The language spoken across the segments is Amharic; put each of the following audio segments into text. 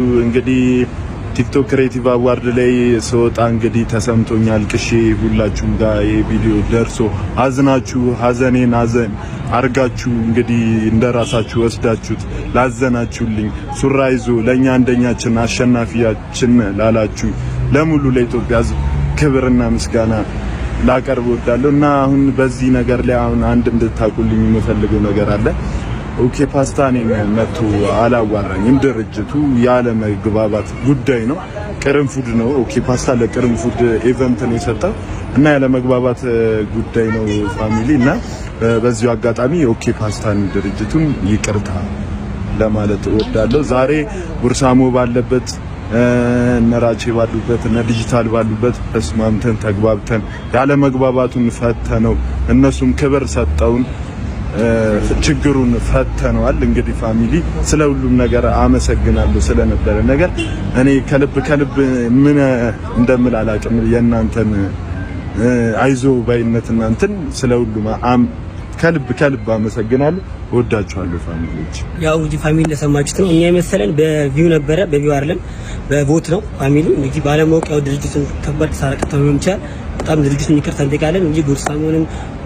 እንግዲህ ቲክቶክ ክሬቲቭ አዋርድ ላይ ሰውጣ እንግዲህ ተሰምቶኛል ቅሼ ሁላችሁም ጋር የቪዲዮ ደርሶ አዝናችሁ ሀዘኔን ሀዘን አርጋችሁ እንግዲህ እንደራሳችሁ ወስዳችሁት ላዘናችሁልኝ ሱራ ይዞ ለኛ አንደኛችን አሸናፊያችን ላላችሁ ለሙሉ ለኢትዮጵያ ሕዝብ ክብርና ምስጋና ላቀርብ ወዳለሁ እና አሁን በዚህ ነገር ላይ አሁን አንድ እንድታቁልኝ የምፈልገው ነገር አለ። ኦኬ ፓስታ ነኝ መጥቶ አላዋራኝም። ድርጅቱ ያለ መግባባት ጉዳይ ነው። ቅርንፉድ ነው ኦኬ ፓስታ ለቅርንፉድ ኢቨንት ነው የሰጠው እና ያለ መግባባት ጉዳይ ነው ፋሚሊ እና በዚሁ አጋጣሚ ኦኬ ፓስታን ድርጅቱን ይቅርታ ለማለት እወዳለሁ። ዛሬ ጉርሳሞ ባለበት ነራቼ ባሉበት እና ዲጂታል ባሉበት ተስማምተን ተግባብተን ያለ መግባባቱን ፈተነው እነሱም ክብር ሰጠውን ችግሩን ፈተነዋል። እንግዲህ ፋሚሊ ስለ ሁሉም ነገር አመሰግናለሁ ስለነበረ ነገር እኔ ከልብ ምን እንደምል አላውቅም። የእናንተን አይዞ ባይነትና እንትን ስለ ሁሉም ከልብ አመሰግናለሁ። ወዳችኋለሁ ፋሚሊዎች። ያው እንጂ ፋሚሊ ለሰማችሁት ነው። እኛ የመሰለን በቪው ነበረ፣ በቪው አይደለም በቮት ነው ፋሚሊ። እንግዲህ ባለማወቅ ያው ድርጅቱን ከባድ ተሳረቀ ነው ይችላል። በጣም ድርጅቱን ይቅርታ እንጠይቃለን እንጂ ጉርሳሞንም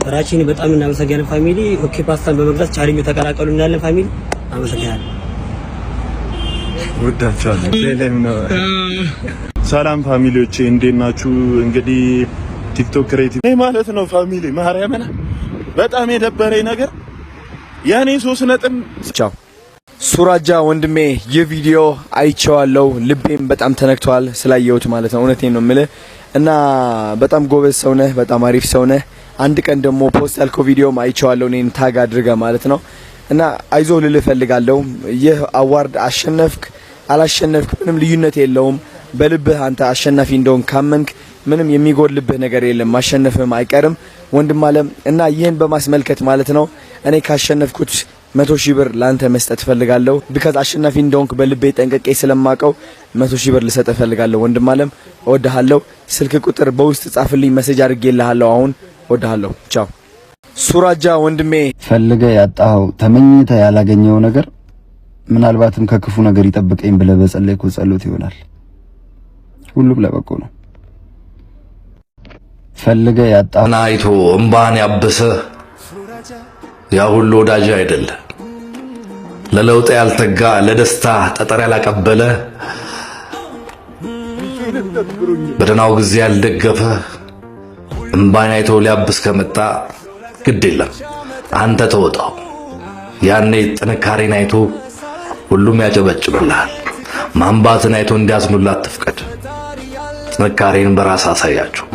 ራቺን በጣም እናመሰግናለን ፋሚሊ። ኦኬ ፓስታን በመግዛት ቻሌንጅ ተቀላቀሉ እናለን ፋሚሊ። አመሰግናለሁ። ወዳችኋለሁ። ሌላም ነው። ሰላም ፋሚሊዎቼ እንዴት ናችሁ? እንግዲህ ቲክቶክ ክሬቲቭ ነኝ ማለት ነው ፋሚሊ። ማርያምን በጣም የደበረኝ ነገር ያኔ 3 ነጥብ ቻው ሱራጃ ወንድሜ የቪዲዮ አይቼዋለሁ። ልቤም በጣም ተነክቷል ስላየሁት ማለት ነው። እውነቴን ነው የምልህ እና በጣም ጎበዝ ሰው ነህ፣ በጣም አሪፍ ሰው ነህ። አንድ ቀን ደግሞ ፖስት ያልከው ቪዲዮም አይቼዋለሁ እኔን ታግ አድርገህ ማለት ነው እና አይዞህ ልልህ እፈልጋለሁ። ይህ አዋርድ አሸነፍክ አላሸነፍክ ምንም ልዩነት የለውም። በልብህ አንተ አሸናፊ እንደሆን ካመንክ ምንም የሚጎልብህ ነገር የለም። ማሸነፍም አይቀርም ወንድም አለም እና ይህን በማስመልከት ማለት ነው እኔ ካሸነፍኩት 100,000 ብር ላንተ መስጠት ፈልጋለሁ። ቢካዝ አሸናፊ እንደሆንክ በልቤ ጠንቀቄ ስለማቀው 100,000 ብር ልሰጥ ፈልጋለሁ። ወንድም አለም እወድሃለሁ። ስልክ ቁጥር በውስጥ ጻፍልኝ፣ ሜሴጅ አድርጌልሃለሁ። አሁን እወድሃለሁ። ቻው ሱራጃ ወንድሜ። ፈልገ ያጣው ተመኝተ ያላገኘው ነገር ምናልባትም ከክፉ ነገር ይጠብቀኝ ብለህ በጸለይኩ ጸሎት ይሆናል። ሁሉም ለበጎ ነው። ፈልገ ያጣው ናይቶ እምባን ያበሰ ያ ሁሉ ወዳጅ አይደለ። ለለውጥ ያልተጋ ለደስታ ጠጠር ያላቀበለ በደናው ጊዜ ያልደገፈ እምባን አይቶ ሊያብስ ከመጣ ግድ የለም አንተ ተወጣው። ያኔ ጥንካሬን አይቶ ሁሉም ያጨበጭብልሃል። ማንባትን አይቶ እንዲያዝኑላት ትፍቀድ። ጥንካሬን በራስ አሳያቸው።